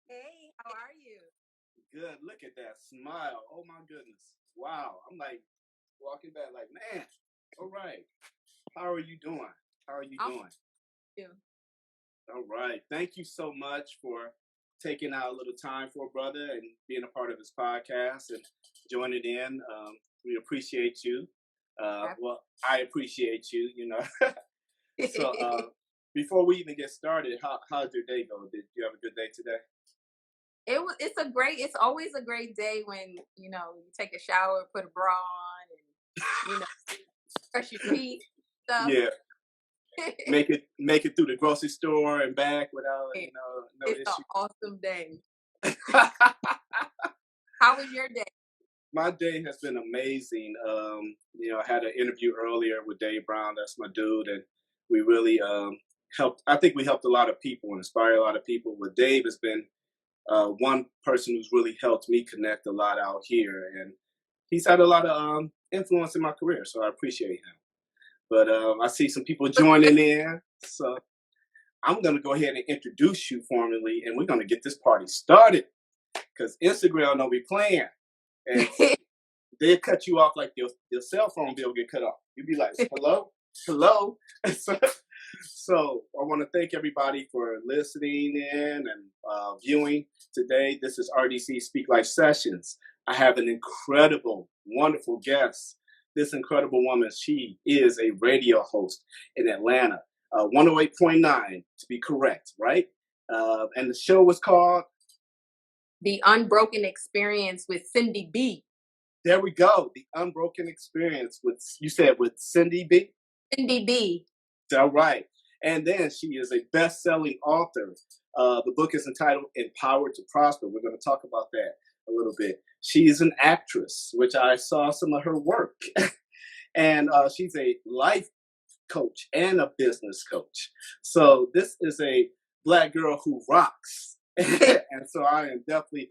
Hey, how are you? Good. Look at that smile. Oh my goodness. Wow. I'm like walking back like, man, all right. How are you doing? How are you I'm doing? you. All right. Thank you so much for taking out a little time for a brother and being a part of his podcast and joining in. We appreciate you. Well, I appreciate you, So before we even get started, how'd your day go? Did you have a good day today? It's always a great day when, you take a shower, put a bra on and, brush your teeth, stuff. Yeah. Make it through the grocery store and back without, no It's an issue. awesome day. How was your day? My day has been amazing. I had an interview earlier with Dave Brown. That's my dude, and we really helped. I think we helped a lot of people, and inspired a lot of people. But Dave has been one person who's really helped me connect a lot out here, and he's had a lot of influence in my career. So I appreciate him. But I see some people joining in, so I'm going to go ahead and introduce you formally, and we're going to get this party started because Instagram don't be playing. And they'll cut you off like your cell phone bill get cut off. You'd be like, hello? Hello? So I want to thank everybody for listening in and viewing today. This is RDC Speak Life Sessions. I have an incredible, wonderful guest. This incredible woman, she is a radio host in Atlanta, 108.9 to be correct, right? And the show was called The Unbroken Experience with Cindy B. There we go. The Unbroken Experience with Cindy B. Cindy B. All right. And then she is a best-selling author. The book is entitled Empowered to Prosper. We're going to talk about that a little bit. She's an actress, which I saw some of her work. And she's a life coach and a business coach. So this is a Black girl who rocks. And so I am definitely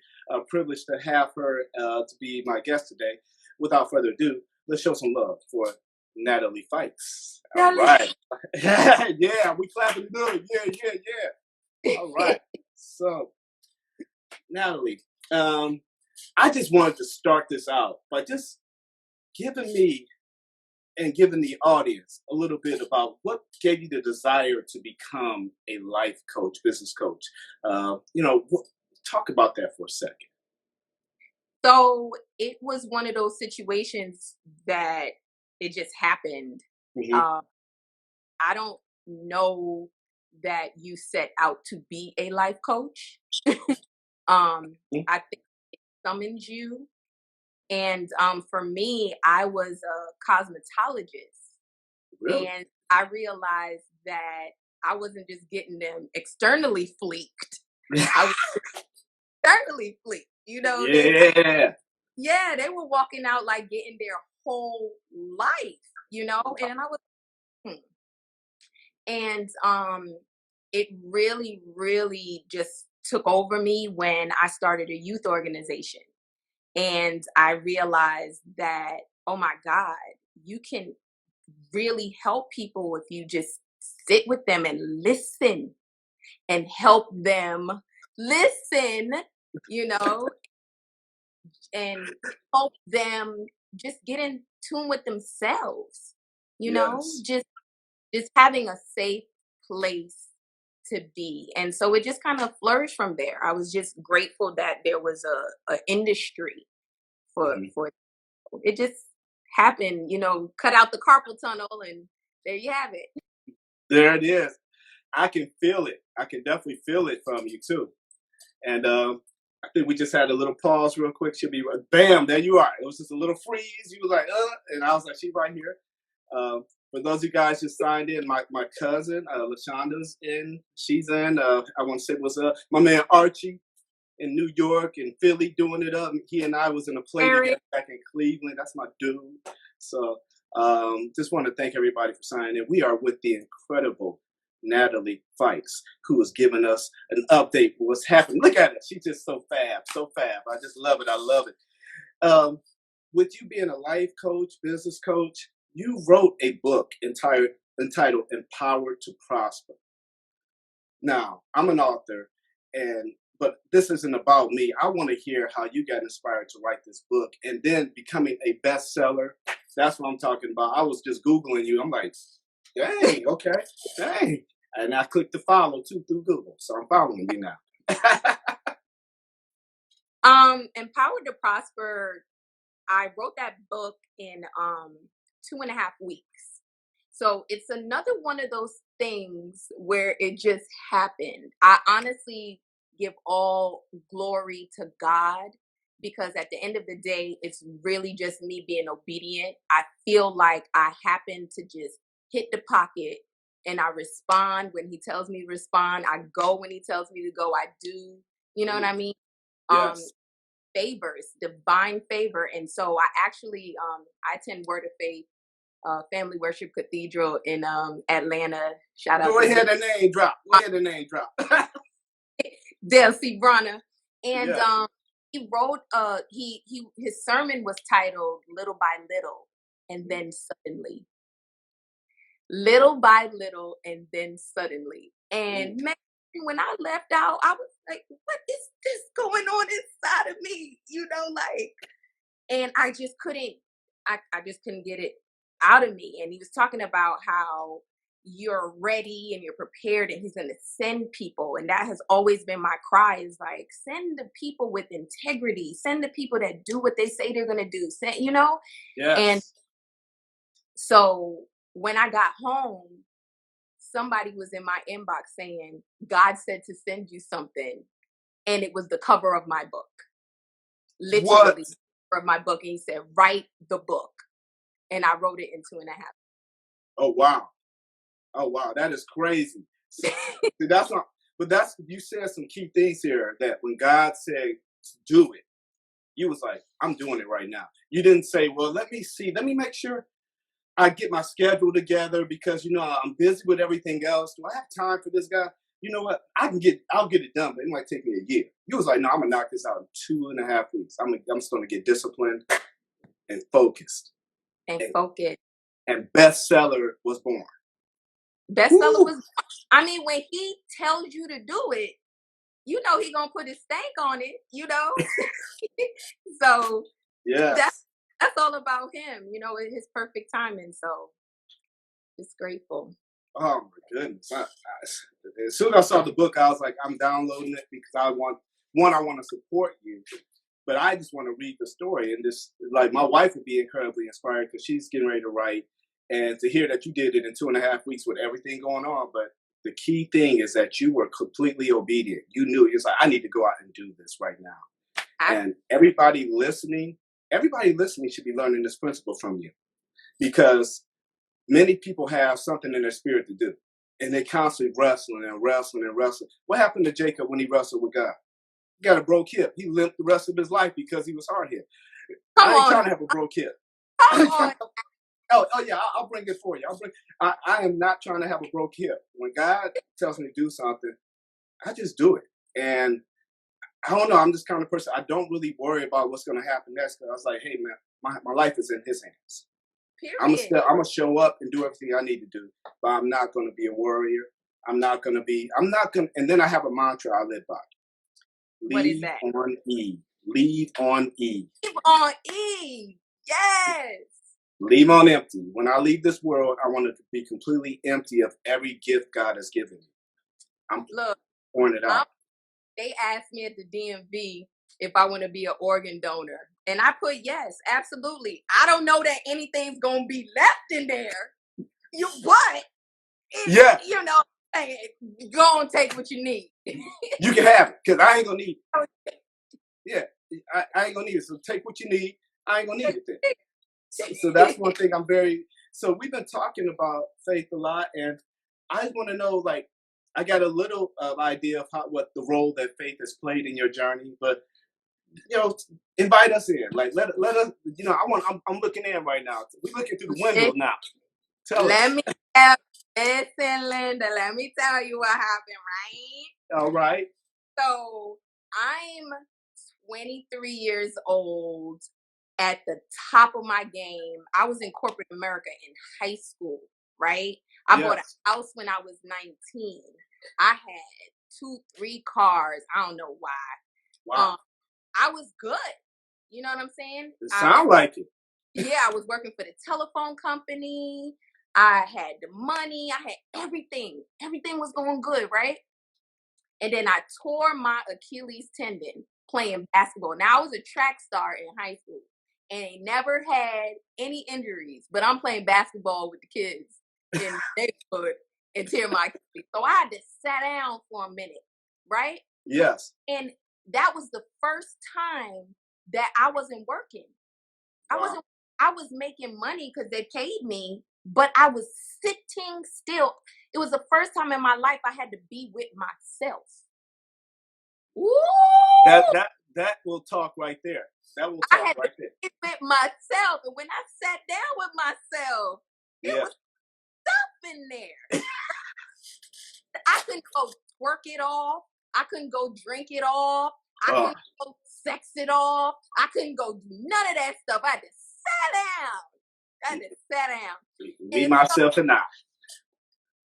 privileged to have her to be my guest today. Without further ado, let's show some love for Natalie Fikes. All right. Yeah, we clapping good. Yeah. All right. So, Natalie, I just wanted to start this out by just giving me and giving the audience a little bit about what gave you the desire to become a life coach, business coach. Talk about that for a second. So it was one of those situations that it just happened. Mm-hmm. I don't know that you set out to be a life coach. I think it summons you. And for me, I was a cosmetologist. Really? And I realized that I wasn't just getting them externally fleeked. I was externally fleeked. They were walking out like getting their whole life. And I was, and it really, really just took over me when I started a youth organization. And I realized that, oh my God, you can really help people if you just sit with them and listen and help them listen, you know, and help them just get in tune with themselves, Yes. just having a safe place to be. And so it just kind of flourished from there. I was just grateful that there was a industry for it. Just happened, cut out the carpal tunnel and there you have it. There it is. I can feel it. I can definitely feel it from you too. And I think we just had a little pause real quick. She'll be right. Bam, there you are. It was just a little freeze. You was like, and I was like, she's right here. For those of you guys just signed in, my cousin, LaShonda's in. She's in. I want to say was my man Archie in New York and Philly doing it up. He and I was in a play together back in Cleveland. That's my dude. So just want to thank everybody for signing in. We are with the incredible Natalie Fikes, who is giving us an update for what's happening. Look at it. She's just so fab, so fab. I just love it. I love it. With you being a life coach, business coach, you wrote a book entitled Empowered to Prosper. Now, I'm an author, and but this isn't about me. I want to hear how you got inspired to write this book and then becoming a bestseller. That's what I'm talking about. I was just Googling you. I'm like, dang, okay, dang. And I clicked the follow too through Google. So I'm following you now. Empowered to Prosper, I wrote that book in 2.5 weeks. So it's another one of those things where it just happened. I honestly give all glory to God because at the end of the day, it's really just me being obedient. I feel like I happen to just hit the pocket and I respond when he tells me to respond. I go when he tells me to go. I do. You know what Mm, I mean? Um, yes. Favors, divine favor. And so I actually I attend Word of Faith Family Worship Cathedral in Atlanta. Shout out Go to ahead and name drop. Go ahead and name drop. Dale C. Bronner. And Yeah. he wrote he his sermon was titled Little by Little and then Suddenly. Little by little and then suddenly. Mm, And man, when I left out, I was like, what is this going on inside of me? Like, and I just couldn't, I just couldn't get it out of me. And he was talking about how you're ready and you're prepared and he's going to send people. And that has always been my cry is like, send the people with integrity, send the people that do what they say they're going to do, And yes. so when I got home, somebody was in my inbox saying, God said to send you something. And it was the cover of my book, What? literally of my book. And he said, write the book. And I wrote it in 2.5. Oh wow. Oh wow. That is crazy. So see, that's not. But that's you said some key things here that when God said do it, you was like, I'm doing it right now. You didn't say, well, let me see, let me make sure I get my schedule together because I'm busy with everything else. Do I have time for this guy? You know what? I'll get it done, but it might take me a year. You was like, no, I'm gonna knock this out in 2.5 weeks. I'm just gonna get disciplined and focused. And And, focus. and bestseller was born. Bestseller Woo! was, when he tells you to do it, he gonna put his stank on it. So that Yes. that's all about him, his perfect timing. So just grateful. Oh my goodness. As soon as I saw the book, I was like, I'm downloading it because I want to support you, but I just want to read the story. And this, like, my wife would be incredibly inspired because she's getting ready to write. And to hear that you did it in 2.5 weeks with everything going on. But the key thing is that you were completely obedient. You knew, you're like, I need to go out and do this right now. I And everybody listening should be learning this principle from you because many people have something in their spirit to do, and they constantly wrestling and wrestling and wrestling. What happened to Jacob when he wrestled with God? He got a broke hip. He limped the rest of his life because he was hard hit. come I ain't on, trying to have a broke hip. come on. Oh yeah, I'll bring it for you. I am not trying to have a broke hip. When God tells me to do something, I just do it. And I don't know. I'm just kind of person. I don't really worry about what's going to happen next. Cause I was like, hey man, my life is in His hands. Period. I'm gonna show up and do everything I need to do, but I'm not gonna be a warrior. I'm not gonna. And then I have a mantra I live by: What is leave that? on E. Leave on E. Keep on E. Yes. Leave on empty. When I leave this world, I want it to be completely empty of every gift God has given me. I'm Look, pouring it I'm out. they asked me at the DMV if I want to be an organ donor. And I put yes, absolutely. I don't know that anything's gonna be left in there. But Yeah, hey, go and take what you need. you can have it because I ain't gonna need it. Yeah, I ain't gonna need it. So take what you need. I ain't gonna need it then. So that's one thing I'm very. So we've been talking about faith a lot, and I just want to know, like, I got a little idea of what the role that faith has played in your journey, but you know, invite us in. Like, let us. I'm looking in right now. We're looking through the window now. Tell Let us. me tell listen, Linda, let me tell you what happened, right? All right. So I'm 23 years old at the top of my game. I was in corporate America in high school, right? I bought Yes. a house when I was 19. I had 2, 3 cars. I don't know why. Wow. I was good. You know what I'm saying? It sound like it. Yeah, I was working for the telephone company. I had the money. I had everything. Everything was going good, right? And then I tore my Achilles tendon playing basketball. Now I was a track star in high school and I never had any injuries, but I'm playing basketball with the kids in the neighborhood and tear my Achilles. So I had to sit down for a minute, right? Yes. And that was the first time that I wasn't working. Wow. I was making money because they paid me, but I was sitting still. It was the first time in my life I had to be with myself. Woo! That will talk right there. That will I talk had to right there. be with myself. And when I sat down with myself, it Yeah. was stuff in there. I couldn't go twerk it off. I couldn't go drink it off. I couldn't go sex it off. I couldn't go do none of that stuff. I had to sit down. I had to sit down. Me, And myself, and I.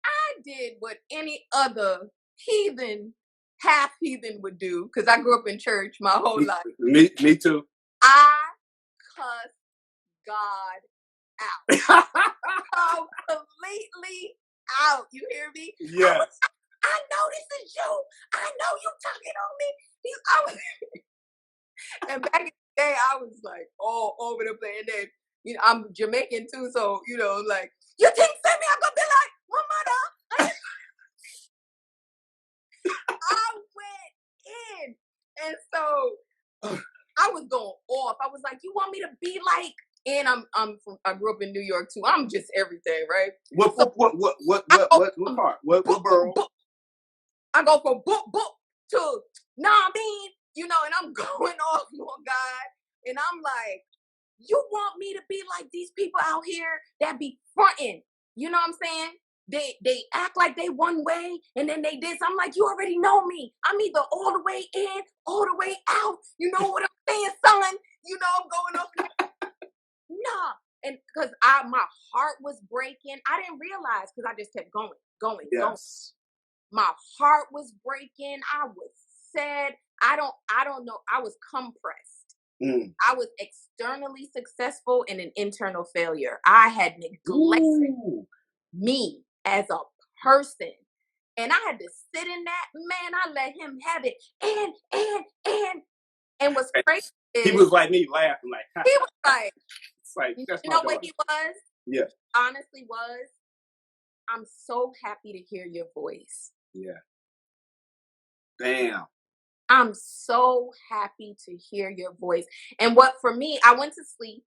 I did what any other heathen, half heathen would do, because I grew up in church my whole life. Me too. I cussed God out. Completely out. You hear me? Yes. I know this is you. I know you talking on me. I was, and back in the day, I was like all over the place. And then, I'm Jamaican too, so like, you think send me? I'm gonna be like, my mother. I went in, and so I was going off. I was like, you want me to be like? And I grew up in New York too. I'm just everything, right? What part? What borough? I go from book to I mean, and I'm going off on God, and I'm like, you want me to be like these people out here that be fronting? You know what I'm saying? They act like they one way, and then they did. I'm like, you already know me. I'm either all the way in, all the way out. You know what I'm saying, son? I'm going up. Nah, and because my heart was breaking. I didn't realize because I just kept going. Yes. My heart was breaking. I was sad. I don't know. I was compressed. I was externally successful and an internal failure. I had neglected me as a person. And I had to sit in that, man. I let him have it. And what's crazy is he was like me, laughing like, he was like, it's like, that's you my know daughter. what he was? Yeah. Honestly was, I'm so happy to hear your voice. Yeah. Damn. I'm so happy to hear your voice. And what for me, I went to sleep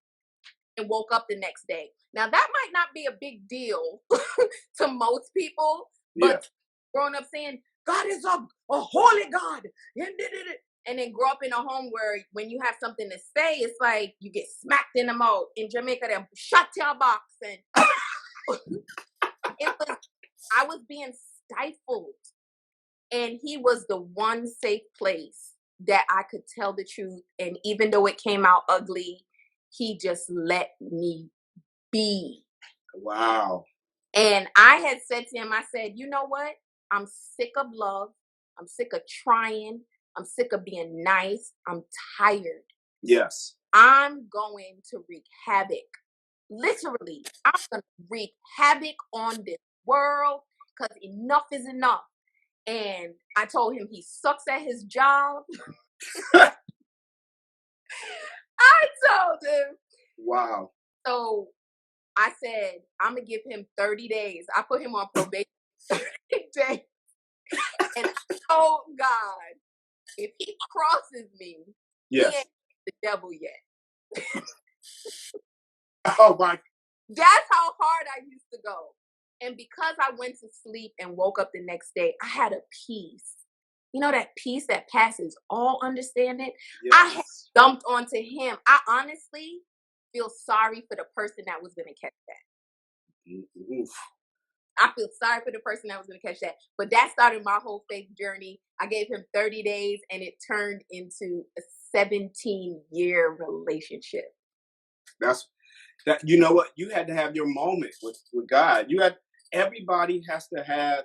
and woke up the next day. Now that might not be a big deal to most people, but growing up saying God is a holy God, and then grow up in a home where when you have something to say, it's like you get smacked in the mouth. In Jamaica, they shut your box, and I was being stifled. And he was the one safe place that I could tell the truth. And even though it came out ugly, he just let me be. Wow. And I had said to him, I said, you know what? I'm sick of love. I'm sick of trying. I'm sick of being nice. I'm tired. Yes. I'm going to wreak havoc. Literally, I'm going to wreak havoc on this world because enough is enough. And I told him he sucks at his job. I told him. Wow. So I said, I'm going to give him 30 days. I put him on probation 30 days. And I told God, if he crosses me, he ain't the devil yet. Oh my. That's how hard I used to go. And because I went to sleep and woke up the next day, I had a peace. You know, that peace that passes all understanding? Yes. I had dumped onto him. I honestly feel sorry for the person that was going to catch that. Oof. I feel sorry for the person that was going to catch that. But that started my whole faith journey. I gave him 30 days and it turned into a 17-year relationship. You know what? You had to have your moment with God. Everybody has to have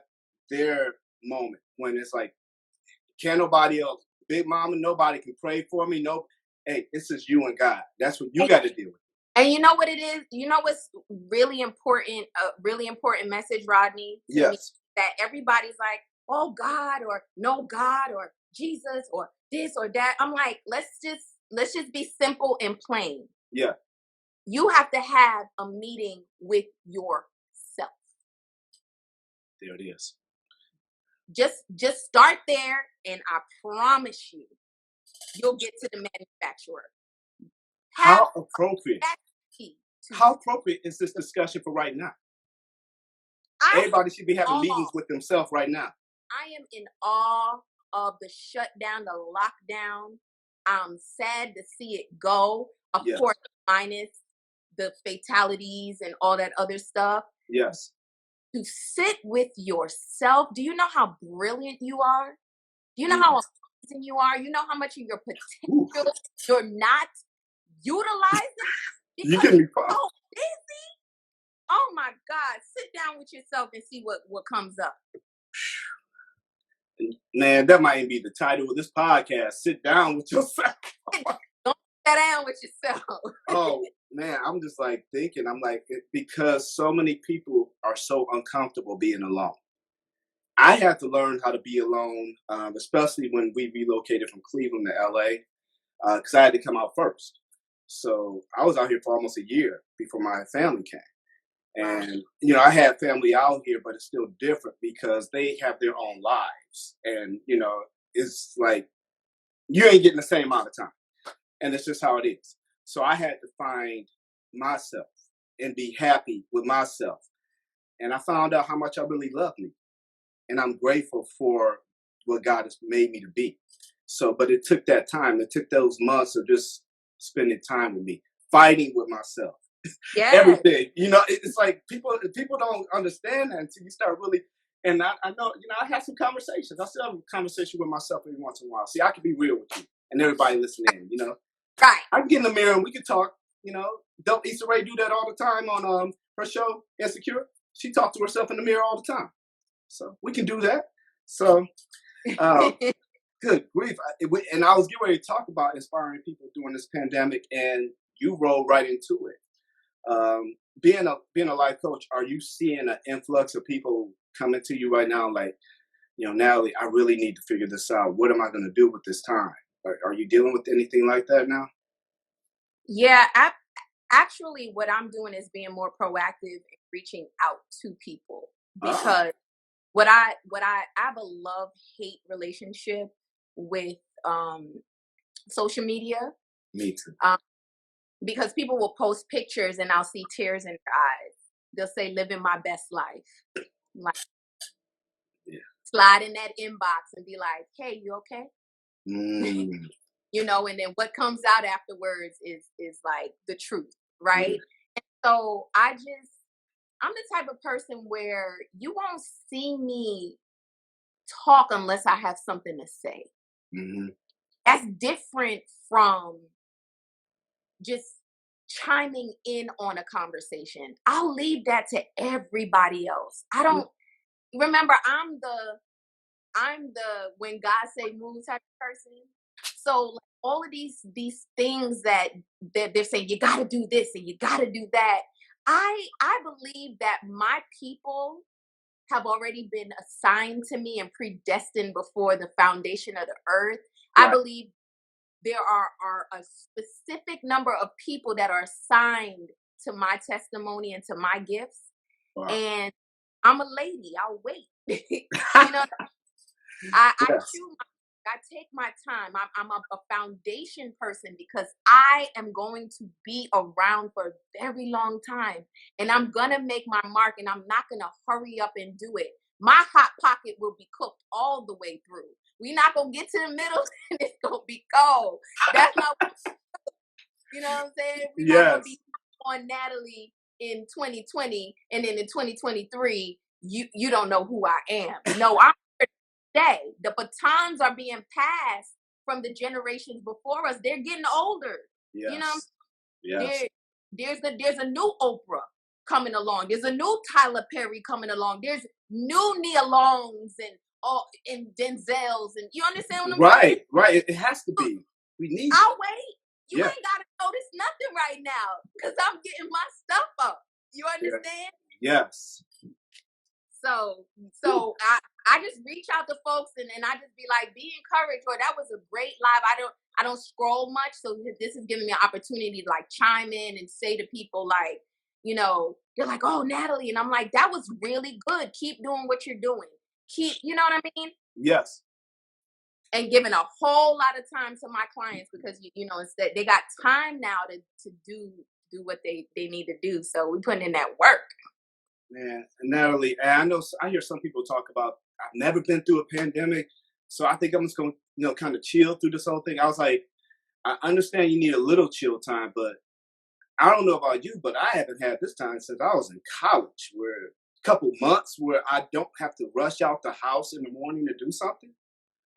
their moment when it's like, Can't nobody else, Big Mama, nobody can pray for me. No, hey, this is you and God. That's what you got to deal with. And you know what it is? You know what's really important, a really important message, Rodney, to me, Yes. that everybody's like, oh God, or no God, or Jesus, or this or that. I'm like, let's just be simple and plain. Yeah. You have to have a meeting with yourself. There it is. Just start there, and I promise you, you'll get to the manufacturer. How appropriate? That's key to How appropriate is this discussion for right now? Everybody should be having meetings with themselves right now. I am in awe of the shutdown, the lockdown. I'm sad to see it go. Of Yes. course, minus the fatalities and all that other stuff. Yes. To sit with yourself. Do you know how brilliant you are? Do you know how amazing you are? You know how much of your potential you're not utilizing You because can be you're so busy? Oh my God. Sit down with yourself and see what comes up. Man, that might be the title of this podcast. Sit down with yourself. Don't sit down with yourself. Oh man, I'm just like thinking, I'm like, because so many people are so uncomfortable being alone. I had to learn how to be alone, especially when we relocated from Cleveland to LA, because I had to come out first. So I was out here for almost a year before my family came. And, you know, I had family out here, but it's still different because they have their own lives. And, you know, it's like you ain't getting the same amount of time. And it's just how it is. So I had to find myself and be happy with myself. And I found out how much I really love me. And I'm grateful for what God has made me to be. So, but it took that time. It took those months of just spending time with me, fighting with myself. Yeah. Everything, you know, it's like people don't understand that until you start really. And I know, you know, I have some conversations. I still have a conversation with myself every once in a while. See, I can be real with you and everybody listening. You know, Right. I can get in the mirror and we can talk. You know, don't Issa Rae do that all the time on her show Insecure? She talks to herself in the mirror all the time, so we can do that. So, good grief! And I was getting ready to talk about inspiring people during this pandemic, and you rolled right into it. Being a life coach, are you seeing an influx of people coming to you right now? Like, you know, Natalie, I really need to figure this out. What am I going to do with this time? Are you dealing with anything like that now? Yeah, actually, what I'm doing is being more proactive and reaching out to people because what I have a love-hate relationship with social media. Me too. Because people will post pictures and I'll see tears in their eyes. They'll say, living my best life. Like, slide in that inbox and be like, hey, you okay? You know, and then what comes out afterwards is like the truth, right? And so I'm the type of person where you won't see me talk unless I have something to say. That's different from just chiming in on a conversation. I'll leave that to everybody else. I don't remember I'm the when God say move type of person. So like, all of these things that they're saying you got to do this and you got to do that. I believe that my people have already been assigned to me and predestined before the foundation of the earth. Right. I believe there are a specific number of people that are assigned to my testimony and to my gifts. Wow. And I'm a lady. I'll wait. You know, I take my time. I'm a foundation person because I am going to be around for a very long time. And I'm going to make my mark and I'm not going to hurry up and do it. My hot pocket will be cooked all the way through. We're not going to get to the middle and it's going to be cold. That's not what you know what I'm saying? We're not going to be on Natalie in 2020 and then in 2023, you don't know who I am. No, I'm here today. The batons are being passed from the generations before us. They're getting older. Yes. You know, yes. There's a new Oprah coming along. There's a new Tyler Perry coming along. There's new Nia Longs and all and Denzels, and you understand what I'm saying? Right, right. It has to be. We need it. I'll wait. You Yeah, ain't gotta notice nothing right now because I'm getting my stuff up. You yeah, understand? yes. So Whew. so I just reach out to folks and I just be like, be encouraged. Or that was a great live. I don't scroll much, so this is giving me an opportunity to like chime in and say to people like, they're like, oh Natalie, and I'm like, that was really good. Keep doing what you're doing. Keep, you know what I mean? Yes. And giving a whole lot of time to my clients because instead they got time now to do what they need to do. So we putting in that work. Man, Natalie, and I know I hear some people talk about I've never been through a pandemic, so I think I'm just gonna kind of chill through this whole thing. I was like, I understand you need a little chill time, but I don't know about you, but I haven't had this time since I was in college, where a couple months where I don't have to rush out the house in the morning to do something.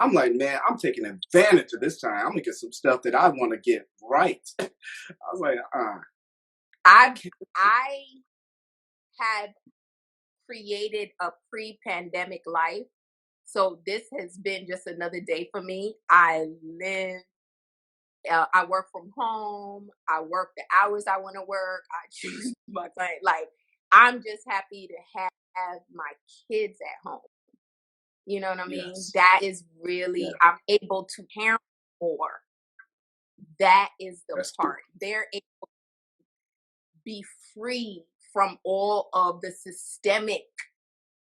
I'm like, man, I'm taking advantage of this time. I'm gonna get some stuff that I want to get right. I was like, I I had created a pre-pandemic life. So this has been just another day for me. I work from home. I work the hours I want to work. I choose my time. Like, I'm just happy to have my kids at home. You know what I mean? yes, That is yeah, really, I'm able to parent more. That is the that's good. part. They're able to be free from all of the systemic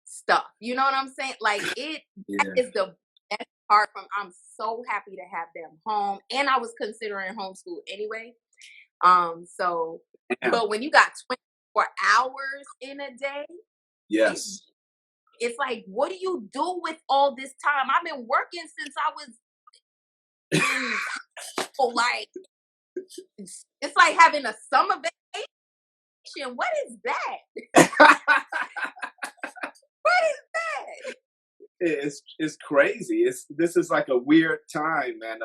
stuff. You know what I'm saying? Like that Yeah, is the best part from I'm so happy to have them home. And I was considering homeschool anyway. So damn, but when you got 24 hours in a day, it's yes. it's like, what do you do with all this time? I've been working since I was in school. Like it's like having a summer vacation. What is that? What is that? It's crazy. This is like a weird time, and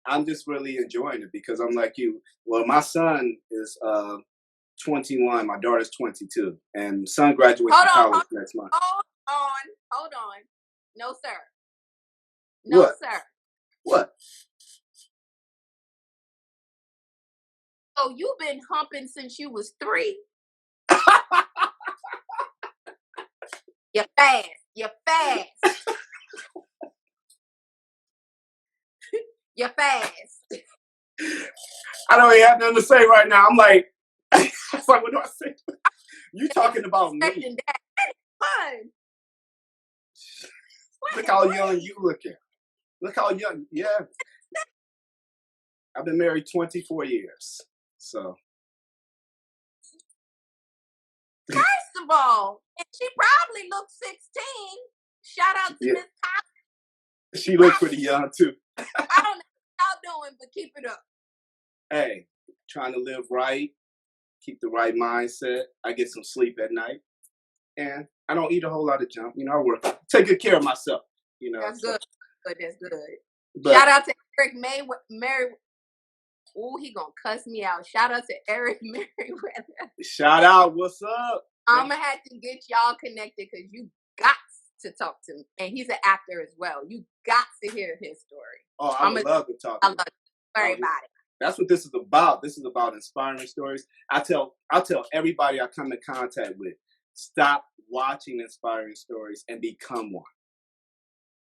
I'm just really enjoying it because I'm like you. Well, my son is 21. My daughter's 22, and son graduates Hold from on, college next month. hold on. No, sir. No, What? sir. What? So you've been humping since you was 3. You're fast. You're fast. You're fast. I don't even have nothing to say right now. I'm like, it's like, what do I say? You talking about me? Expecting that. That is fun. Look What? how What? young you looking. Look how young. Yeah, I've been married 24 years. So First of all, and she probably looks 16. Shout out to yeah, Miss Cox. She she looked pretty probably, young too. I don't know what y'all doing, but keep it up. Hey, trying to live right, keep the right mindset. I get some sleep at night, and I don't eat a whole lot of junk. I work, take good care of myself. That's So good. That's good. but Shout out to Eric Mary. Ooh, he gonna cuss me out. Shout out to Eric Merriweather. shout out, what's up? I'm gonna have to get y'all connected because you got to talk to him, and he's an actor as well. You got to hear his story. Oh, I I'm would gonna. love to talk I to love you. Oh, everybody. that's what this is about. This is about inspiring stories. I tell everybody I come in contact with, stop watching inspiring stories and become one.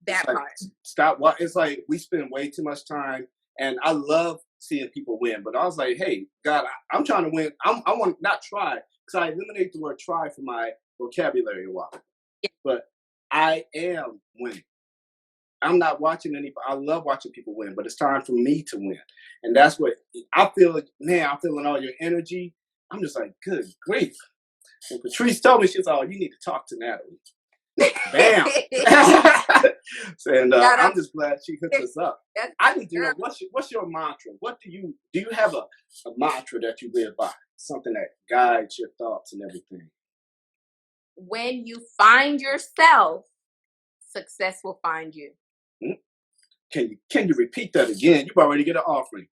It's That like part. stop. It's like we spend way too much time, and I love seeing people win. But I was like, hey, God, I'm trying to win. I want not try because I eliminate the word try from my vocabulary a while. Yeah, But I am winning. I'm not watching anybody. I love watching people win, but it's time for me to win. And that's what I feel. Man, I'm feeling all your energy. I'm just like, good grief. And Patrice told me, she's like, oh, you need to talk to Natalie. Bam. And Shout out I'm just glad she hooked to us up. that's I need to girl. know what's your mantra? What do you have a mantra that you live by? Something that guides your thoughts and everything. When you find yourself, success will find you. Hmm? Can you repeat that again? You've already get an offering.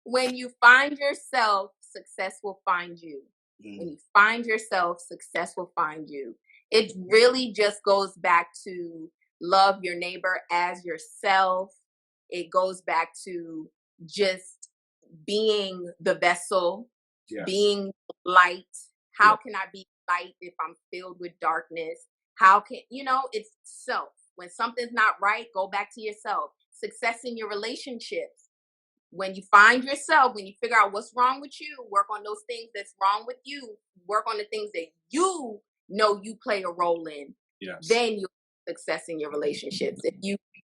When you find yourself, success will find you. When Mm, you find yourself, success will find you. It really just goes back to love your neighbor as yourself. It goes back to just being the vessel, Yes. being light. Yeah. How can I be light if I'm filled with darkness? How can, it's self. When something's not right, go back to yourself. Success in your relationships. When you find yourself, when you figure out what's wrong with you, work on those things that's wrong with you, work on the things that you know you play a role in, Yes. then you'll have success in your relationships.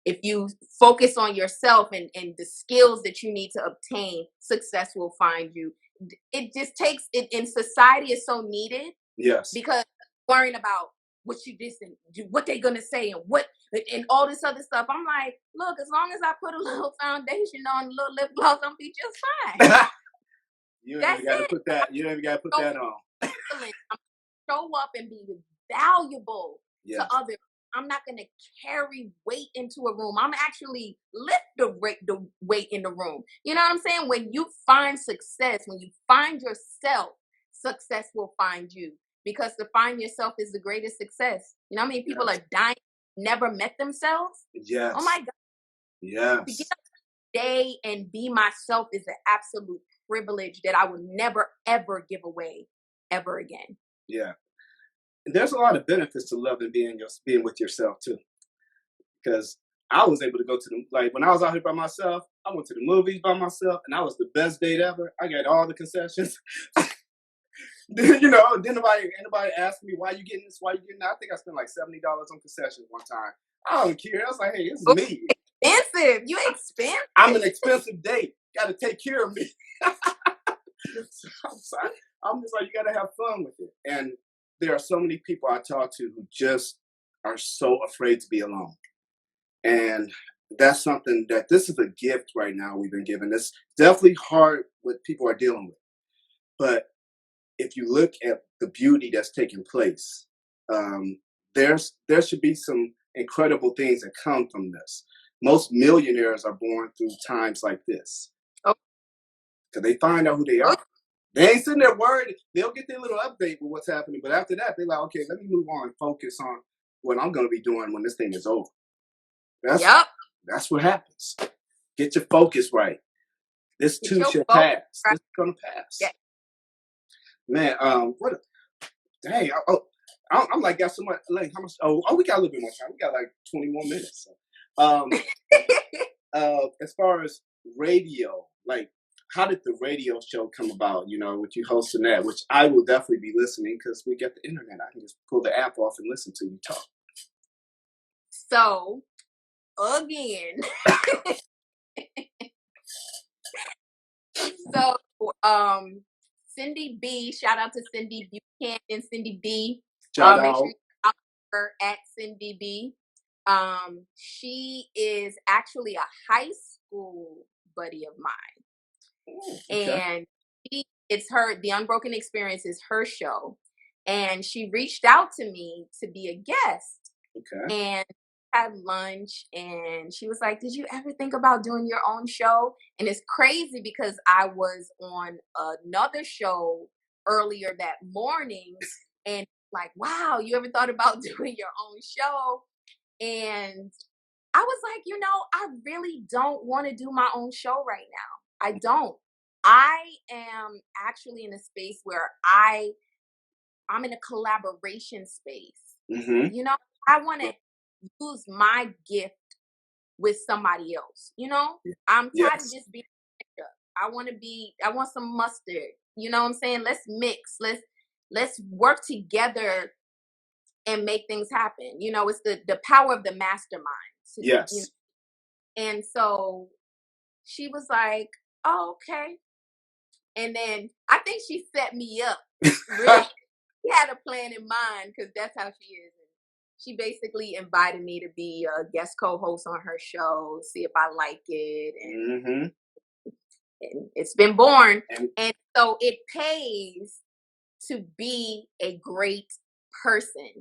If you focus on yourself and the skills that you need to obtain, success will find you. It just takes it in society is so needed Yes. because worrying about what you this and what they gonna say and what and all this other stuff. I'm like, look, as long as I put a little foundation on, a little lip gloss, I'm be just fine. You ain't That's even got to it. put that. You don't even got to put So that on. excellent. I'm gonna show up and be valuable to Yes. others. I'm not gonna carry weight into a room. I'm actually lift the weight in the room. You know what I'm saying? When you find success, when you find yourself, success will find you. Because to find yourself is the greatest success. You know how many people Yes. are dying, never met themselves? Oh my Yes. God, to get Yes. up today and be myself is an absolute privilege that I will never, ever give away ever again. Yeah. And there's a lot of benefits to loving being with yourself too. Because I was able to go to the like when I was out here by myself, I went to the movies by myself, and that was the best date ever. I got all the concessions. Didn't anybody ask me why you getting this, why you getting that. I think I spent like $70 on concessions one time. I don't care. I was like, hey, this is Oh, me. expensive. You I'm an expensive. expensive date. Got to take care of me. So I'm just like, you got to have fun with it. And there are so many people I talk to who just are so afraid to be alone. And that's something that this is a gift right now we've been given. It's definitely hard what people are dealing with. But if you look at the beauty that's taking place, there should be some incredible things that come from this. Most millionaires are born through times like this Oh, because they find out who they oh, are. They ain't sitting there worried. They'll get their little update with what's happening, but after that, they're like, okay, let me move on and focus on what I'm going to be doing when this thing is over. That's yep. that's what happens. Get your focus right. This Get too your shall focus pass. right. This is gonna pass. Yeah. Man, what? Dang, I'm like got so much. Like how much? Oh, we got a little bit more time. We got like 20 more minutes. So. As far as radio, like how did the radio show come about? With you hosting that, which I will definitely be listening because we get the internet. I can just pull the app off and listen to you talk. So again, so Cindy B, shout out to Cindy Buchanan and Cindy B. Shout Make sure out. you follow her at Cindy B. She is actually a high school buddy of mine. Oh, okay. And it's her, The Unbroken Experience is her show. And she reached out to me to be a guest Okay. and had lunch. And she was like, did you ever think about doing your own show? And it's crazy because I was on another show earlier that morning and like, wow, you ever thought about doing your own show? And I was like, I really don't want to do my own show right now. I don't. I am actually in a space where I'm in a collaboration space. Mm-hmm. You know, I want to use my gift with somebody else. I'm tired of Yes. just being ketchup. I want some mustard. You know what I'm saying? Let's mix. Let's work together and make things happen. It's the power of the mastermind. Yes. And so she was like, oh, okay. And then I think she set me up. Really, she had a plan in mind because that's how she is. And she basically invited me to be a guest co-host on her show, see if I like it. Mm-hmm. And it's been born. And And so it pays to be a great person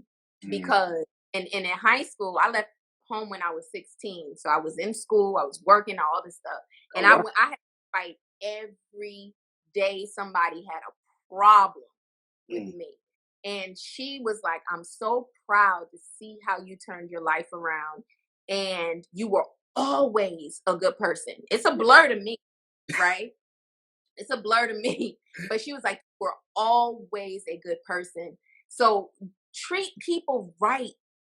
mm, because and in high school I left home when I was 16, so I was in school, I was working, all this stuff, oh and wow. I had to fight every day. Somebody had a problem with Mm, me, And she was like, I'm so proud to see how you turned your life around. And you were always a good person. It's a blur to me, right? It's a blur to me. But she was like, we're always a good person. So treat people right.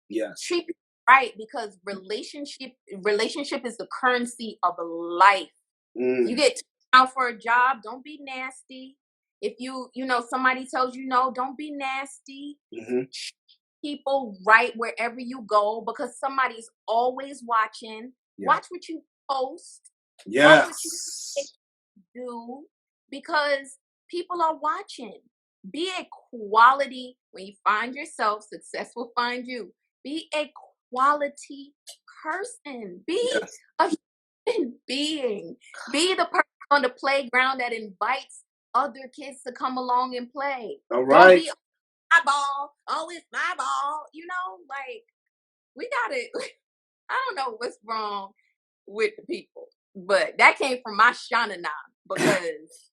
Yes. Treat people right, because relationship is the currency of life. You Mm. get out for a job, don't be nasty. If somebody tells you no, don't be nasty. Hmm. Treat people right wherever you go, because somebody's always watching. Yeah. Watch what you post. Watch what you Yes. do, because people are watching. Be a quality, when you find yourself, success will find you. Be a quality person. Be Yes. a human being. Be the person on the playground that invites other kids to come along and play. All Don't right. be my ball. Oh, it's my ball. Like, we gotta, I don't know what's wrong with the people, but that came from my shanana, because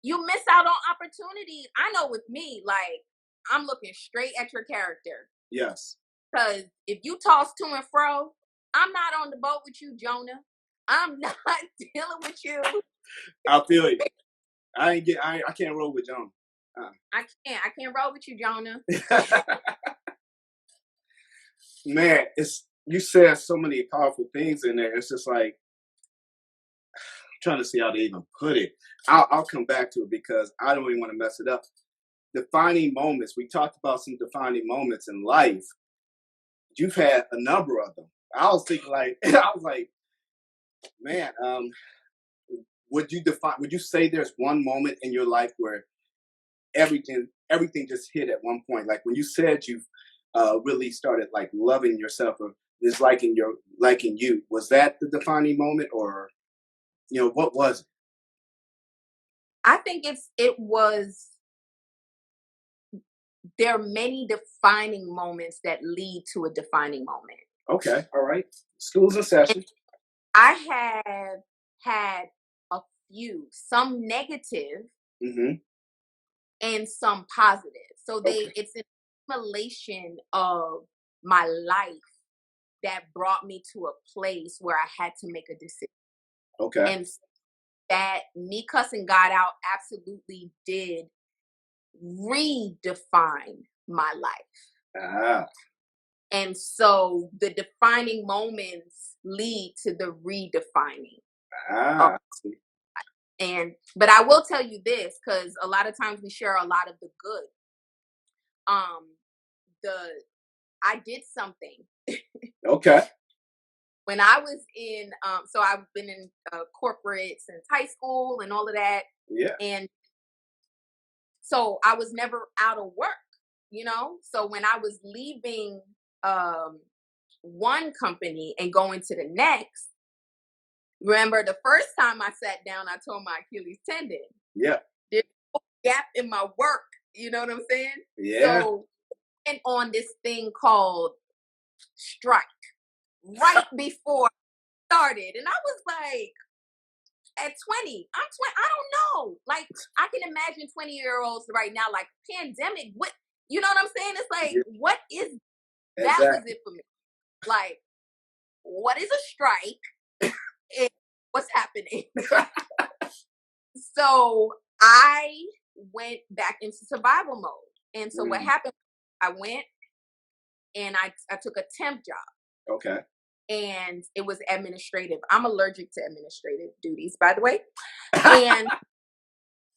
you miss out on opportunities. I know with me, like, I'm looking straight at your character, Yes. because if you toss to and fro, I'm not on the boat with you, Jonah. I'm not dealing with you. I feel you. I can't roll with John. I can't roll with you, Jonah. Man, you said so many powerful things in there. It's just like, I'm trying to see how to even put it. I'll come back to it because I don't even want to mess it up. Defining moments. We talked about some defining moments in life. You've had a number of them. I was thinking like, I was like, man, would you say there's one moment in your life where everything just hit at one point? Like when you said you've really started like loving yourself or liking you, was that the defining moment, or what was it? I think there are many defining moments that lead to a defining moment. Okay, all right. School's in session. I have had a few, some negative Hmm. and some positive. So Okay. it's an accumulation of my life that brought me to a place where I had to make a decision. Okay. And that me cussing God out absolutely did redefine my life. Ah. And so the defining moments lead to the redefining. Ah. See. But I will tell you this, because a lot of times we share a lot of the good. Um, the I did something Okay. when I was in. So I've been in corporate since high school and all of that, Yeah. and so I was never out of work. So when I was leaving one company and going to the next, remember the first time I sat down, I told my Achilles tendon. Yeah. There's no gap in my work. You know what I'm saying? Yeah. So, and on this thing called strike right before I started. And I was like, at 20, I'm 20, I don't know. Like, I can imagine 20-year-olds right now, like, pandemic, what, you know what I'm saying? It's like, Yeah. what is, that was Exactly. it for me. Like, what is a strike? And what's happening? So I went back into survival mode. And so what Mm. happened, I went and I took a temp job, Okay. and it was administrative. I'm allergic to administrative duties, by the way. And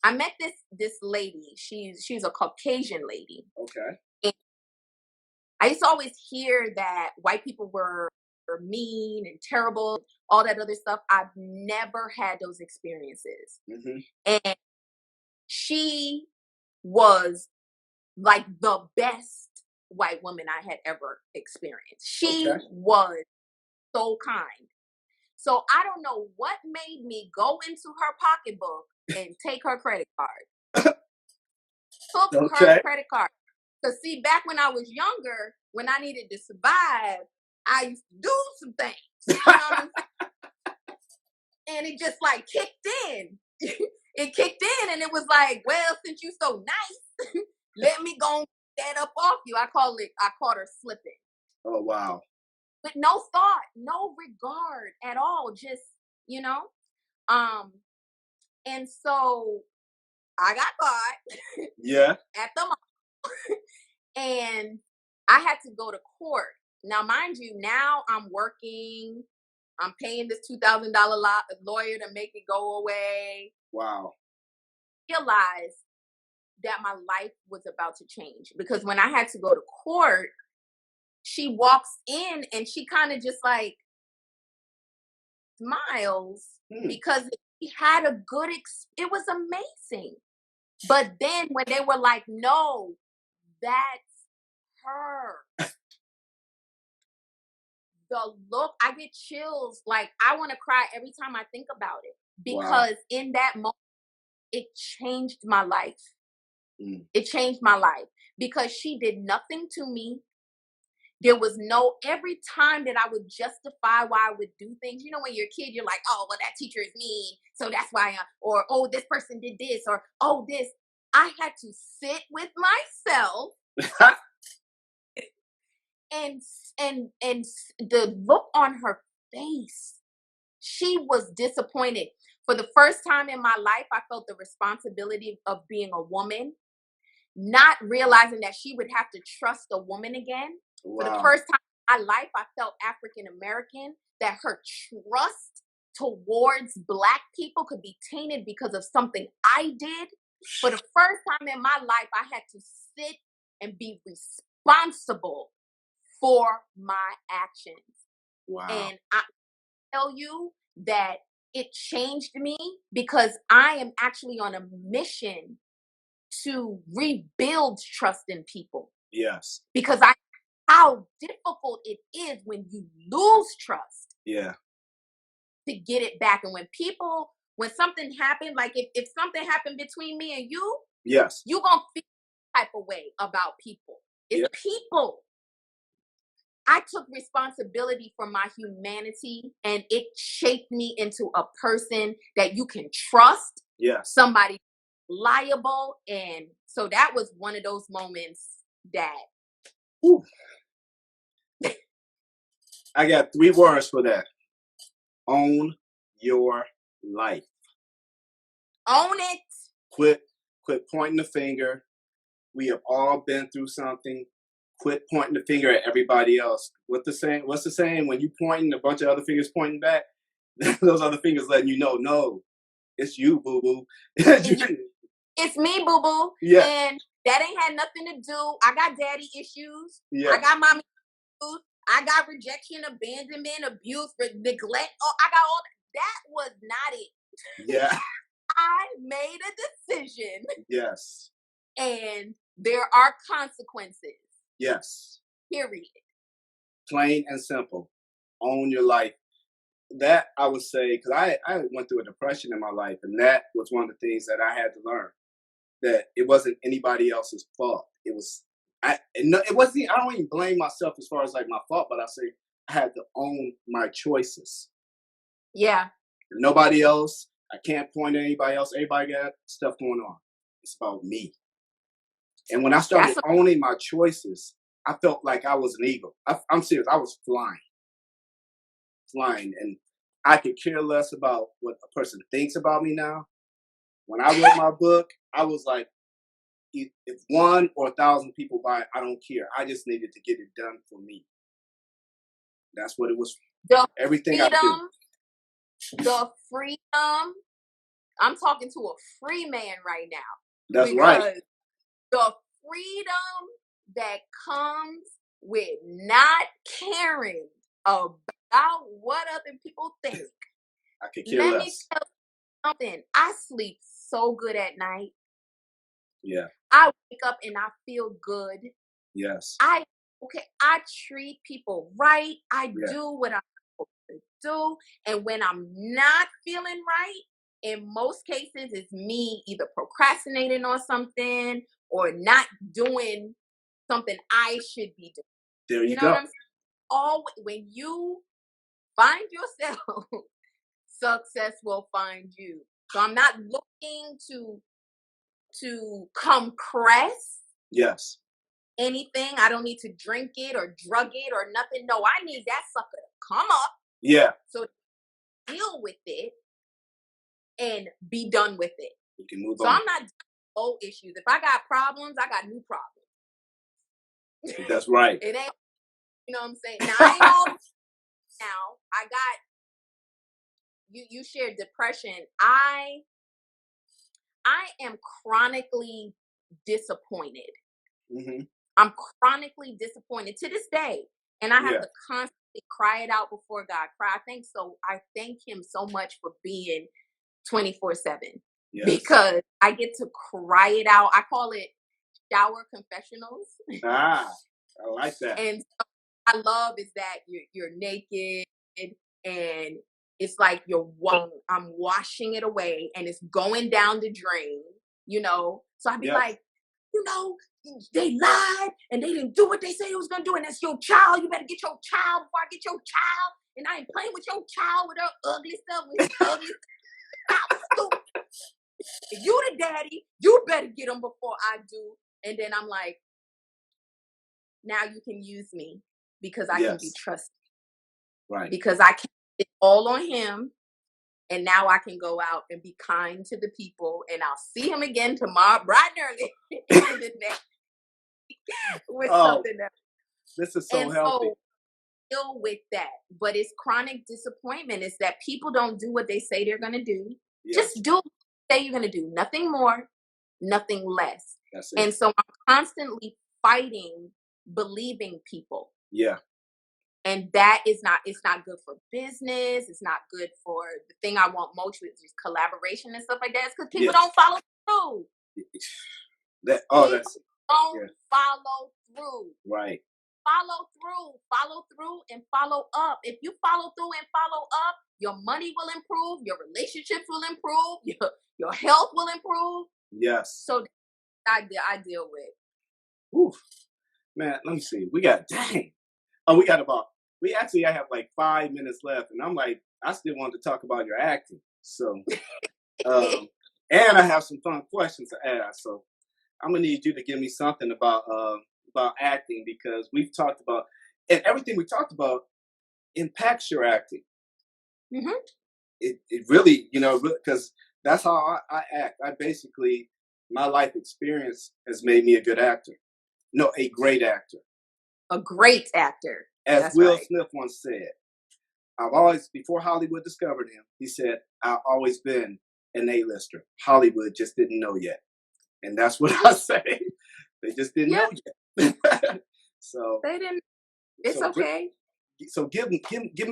I met this lady. She's a Caucasian lady. Okay. And I used to always hear that white people were mean and terrible, all that other stuff. I've never had those experiences. Hmm. And she was like the best white woman I had ever experienced. She Okay. was so kind. So I don't know what made me go into her pocketbook and take her credit card. Took her Okay. credit card. Because see, back when I was younger, when I needed to survive, I used to do some things. You know what I'm saying? And it just like kicked in. It kicked in and it was like, well, since you so nice, let me go get up off you. I caught her slipping. Oh wow. With no thought, no regard at all. Just, you know? Um, and so I got caught Yeah. at the mall and I had to go to court. Now, mind you, now I'm working. I'm paying this $2,000 lawyer to make it go away. Wow. Realized that my life was about to change because when I had to go to court, she walks in and she kind of just like smiles because she had a good it was amazing. But then when they were like, no, that's her. The look, I get chills. Like I want to cry every time I think about it because in that moment, it changed my life. It changed my life because she did nothing to me. There was every time that I would justify why I would do things. You know, when you're a kid, you're like, oh, well, that teacher is mean. So that's why, or, oh, this person did this, or, oh, this. I had to sit with myself and the look on her face. She was disappointed. For the first time in my life, I felt the responsibility of being a woman, not realizing that she would have to trust a woman again. For the first time in my life, I felt African American, that her trust towards Black people could be tainted because of something I did. For the first time in my life, I had to sit and be responsible for my actions. Wow. And I tell you that it changed me because I am actually on a mission to rebuild trust in people. Yes. Because how difficult it is when you lose trust. Yeah. To get it back. And when something happened, like if something happened between me and you, yes, you gonna feel type of way about people. It's people. I took responsibility for my humanity and it shaped me into a person that you can trust. Yes. Somebody liable. And so that was one of those moments that I got 3 words for that. Own your life. Own it. Quit pointing the finger. We have all been through something. Quit pointing the finger at everybody else. What's the saying? When you pointing, a bunch of other fingers pointing back, those other fingers letting you know, no, it's you, boo-boo. It's me, boo-boo. Yeah. And that ain't had nothing to do. I got daddy issues. Yeah. I got mommy issues. I got rejection, abandonment, abuse, neglect. Oh, I got all that. That was not it. Yeah. I made a decision. Yes. And there are consequences. Yes. Period. Plain and simple. Own your life. That I would say, because I went through a depression in my life, and that was one of the things that I had to learn. That it wasn't anybody else's fault. It was it wasn't. I don't even blame myself as far as like my fault, but I say I had to own my choices. Yeah. Nobody else. I can't point at anybody else. Everybody got stuff going on. It's about me. And when I started owning my choices, I felt like I was an eagle. I'm serious. I was flying, and I could care less about what a person thinks about me now. When I wrote my book, I was like, if 1 or 1,000 people buy it, I don't care. I just needed to get it done for me. That's what it was. Everything I do. The freedom. I'm talking to a free man right now. That's right. The freedom that comes with not caring about what other people think. I could care less. Let me tell you something. I sleep so good at night. Yeah. I wake up and I feel good. Yes. I treat people right. I do what I'm supposed to do. And when I'm not feeling right, in most cases, it's me either procrastinating on something or not doing something I should be doing. There you know go. What I'm saying? Always, when you find yourself, success will find you. So I'm not looking to compress. Yes. anything. I don't need to drink it or drug it or nothing. No, I need that sucker to come up. Yeah. So deal with it and be done with it. You can move so on. I'm not old issues. If I got problems, I got new problems. That's right. It ain't, you know what I'm saying? Now I ain't all now. I got you shared depression. I am chronically disappointed. Mm-hmm. I'm chronically disappointed to this day. And I have Yeah. to constantly cry it out before God. I thank him so much for being 24/7. Yes. Because I get to cry it out. I call it shower confessionals. Ah, I like that. And I love is that you're naked and it's like I'm washing it away and it's going down the drain, you know. So I'd be Yes. like, you know, they lied and they didn't do what they said they was gonna do, and that's your child. You better get your child before I get your child. And I ain't playing with your child with her ugly stuff, with his ugly stuff. If you the daddy, you better get him before I do. And then I'm like, now you can use me because I can be trusted. Right. Because I can it all on him. And now I can go out and be kind to the people. And I'll see him again tomorrow, bright and early. With something else. This is so healthy. So deal with that. But it's chronic disappointment. It's that people don't do what they say they're going to do. Yes. Just do what they say you're going to do. Nothing more, nothing less. That's it. And so I'm constantly fighting believing people. Yeah. And that is not, it's not good for business. It's not good for the thing I want most, which is collaboration and stuff like that. It's because people don't follow through. Don't follow through. Right. Follow through and follow up. If you follow through and follow up, your money will improve, your relationships will improve, your health will improve. Yes. So I deal with. Oof. Man, let me see. We have like 5 minutes left, and I'm like, I still want to talk about your acting. So, and I have some fun questions to ask. So, I'm gonna need you to give me something about acting, because we've talked about, and everything we talked about impacts your acting. Mm-hmm. It really, because that's how I act. I basically, my life experience has made me a good actor. No, a great actor. A great actor. As That's Will right. Smith once said, I've always, before Hollywood discovered him, he said, I've always been an A-lister. Hollywood just didn't know yet. And that's what I say. They just didn't know yet. So they didn't. It's okay. So give me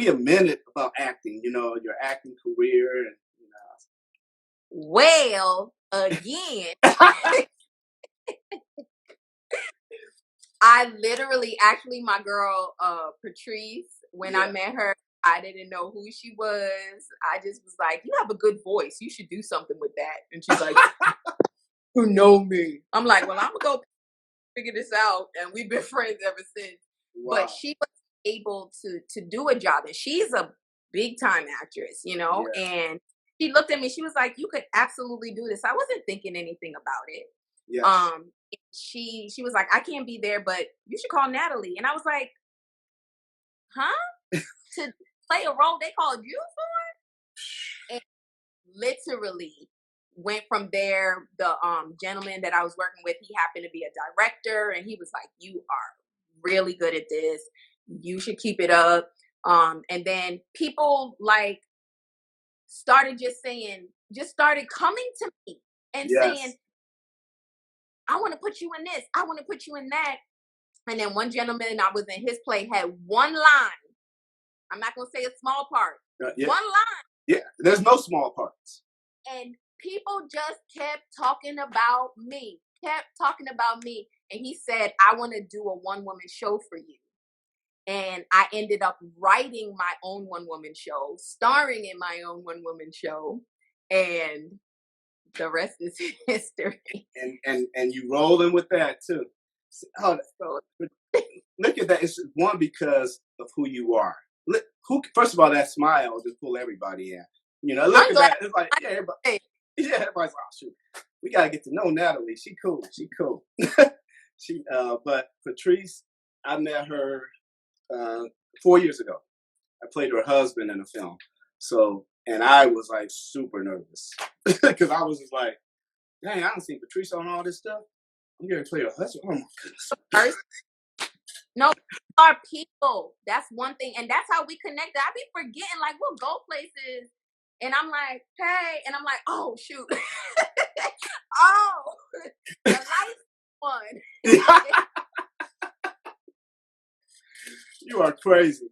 a minute about acting, your acting career. And, Well, again, I literally, actually, my girl, Patrice, when I met her, I didn't know who she was. I just was like, you have a good voice. You should do something with that. And she's like, you know me. I'm like, well, I'm going to go figure this out. And we've been friends ever since. Wow. But she was able to do a job. And she's a big time actress, and she looked at me. She was like, you could absolutely do this. I wasn't thinking anything about it. Yes. She was like, I can't be there, but you should call Natalie. And I was like, huh? To play a role they called you for? And literally went from there. The gentleman that I was working with, he happened to be a director, and he was like, you are really good at this. You should keep it up. And then people started coming to me and saying, I want to put you in this. I want to put you in that. And then one gentleman, I was in his play, had one line. I'm not going to say a small part. One line. Yeah, there's no small parts. And people just kept talking about me. And he said, I want to do a one-woman show for you. And I ended up writing my own one-woman show, starring in my own one-woman show. And the rest is history. And you rolling with that too. Look at that. It's one, because of who you are. First of all, that smile just pull everybody in. Look at that. It's like, everybody's like, oh shoot, we gotta get to know Natalie. She cool. But Patrice, I met her 4 years ago. I played her husband in a film. So, and I was like super nervous because I was just like, dang, I don't see Patrice on all this stuff. I'm going to play her husband. Oh my goodness. First, no, our people. That's one thing, and that's how we connected. I be forgetting, like we'll go places, and I'm like, hey, and I'm like, oh shoot, oh, the light one. You are crazy.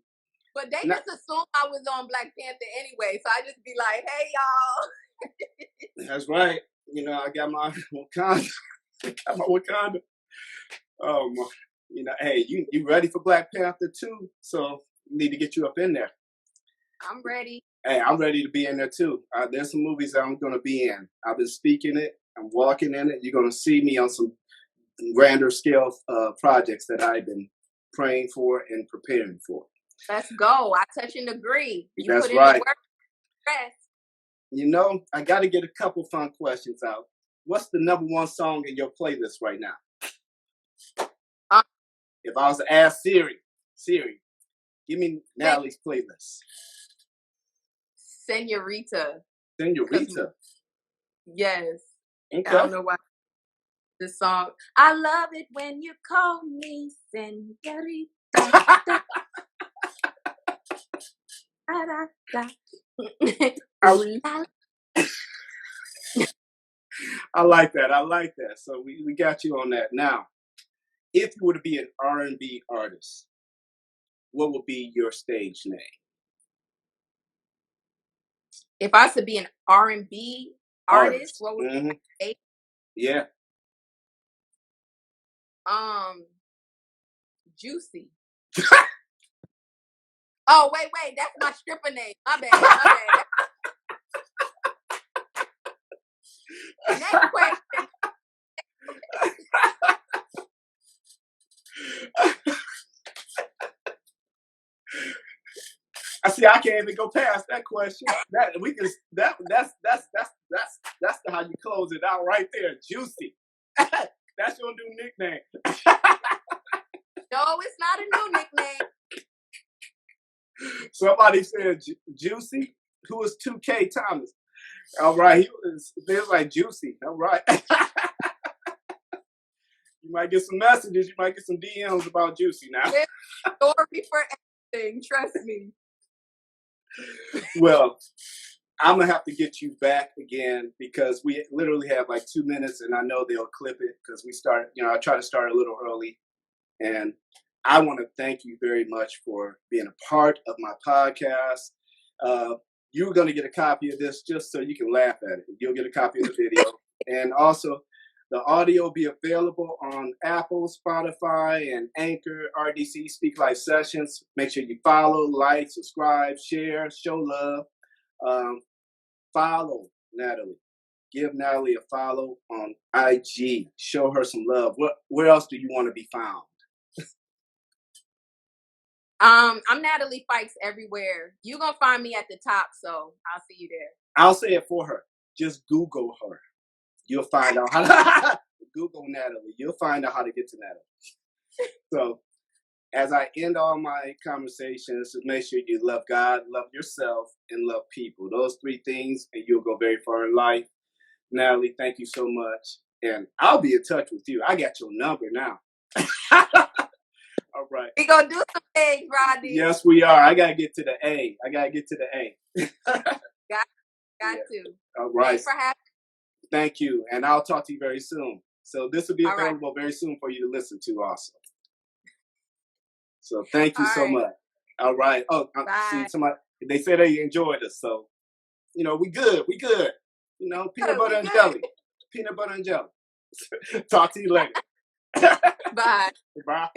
But they just assumed I was on Black Panther anyway, so I just be like, hey y'all. That's right. You know, I got my Wakanda. Oh my. You know, hey, you ready for Black Panther too? So need to get you up in there. I'm ready. Hey, I'm ready to be in there too. There's some movies that I'm going to be in. I've been speaking it. I'm walking in it. You're going to see me on some grander scale projects that I've been praying for and preparing for. Let's go. I touch and agree. You That's put in right. the work. Rest. You know, I got to get a couple fun questions out. What's the number one song in your playlist right now? If I was to ask Siri, give me Natalie's playlist. Senorita. Senorita. Yes. Okay. I don't know why. The song. I love it when you call me Senorita. I like that. I like that. So we got you on that. Now, if you were to be an R&B artist, what would be your stage name? If I was to be an R&B artist, what would be my stage? Yeah. Juicy. Oh, wait, that's my stripper name. My bad. Next question. I see. I can't even go past that question. That's how you close it out right there. Juicy. That's your new nickname. No, it's not a new nickname. Somebody said Juicy. Who is 2K Thomas? All right, he was like Juicy. All right. You might get some messages. You might get some DMs about Juicy now. Story for everything. Trust me. Well, I'm going to have to get you back again because we literally have like 2 minutes and I know they'll clip it because I try to start a little early. And I want to thank you very much for being a part of my podcast. You're going to get a copy of this just so you can laugh at it. You'll get a copy of the video. And also, the audio will be available on Apple, Spotify, and Anchor, RDC Speak Life Sessions. Make sure you follow, like, subscribe, share, show love. Follow Natalie. Give Natalie a follow on IG. Show her some love. Where else do you want to be found? I'm Natalie Fikes everywhere. You're going to find me at the top, so I'll see you there. I'll say it for her. Just Google her. You'll find out how to Google Natalie. You'll find out how to get to Natalie. So, as I end all my conversations, just make sure you love God, love yourself, and love people. Those 3 things, and you'll go very far in life. Natalie, thank you so much. And I'll be in touch with you. I got your number now. All right. We're going to do some things, Rodney. Yes, we are. I got to get to the A. Got to. All right. Thanks for having me. Thank you. And I'll talk to you very soon. So this will be available very soon for you to listen to also. So thank you so much. All right. Oh, see somebody, they said they enjoyed us. So, we good. Peanut butter and jelly. Peanut butter and jelly. Talk to you later. Bye. Bye.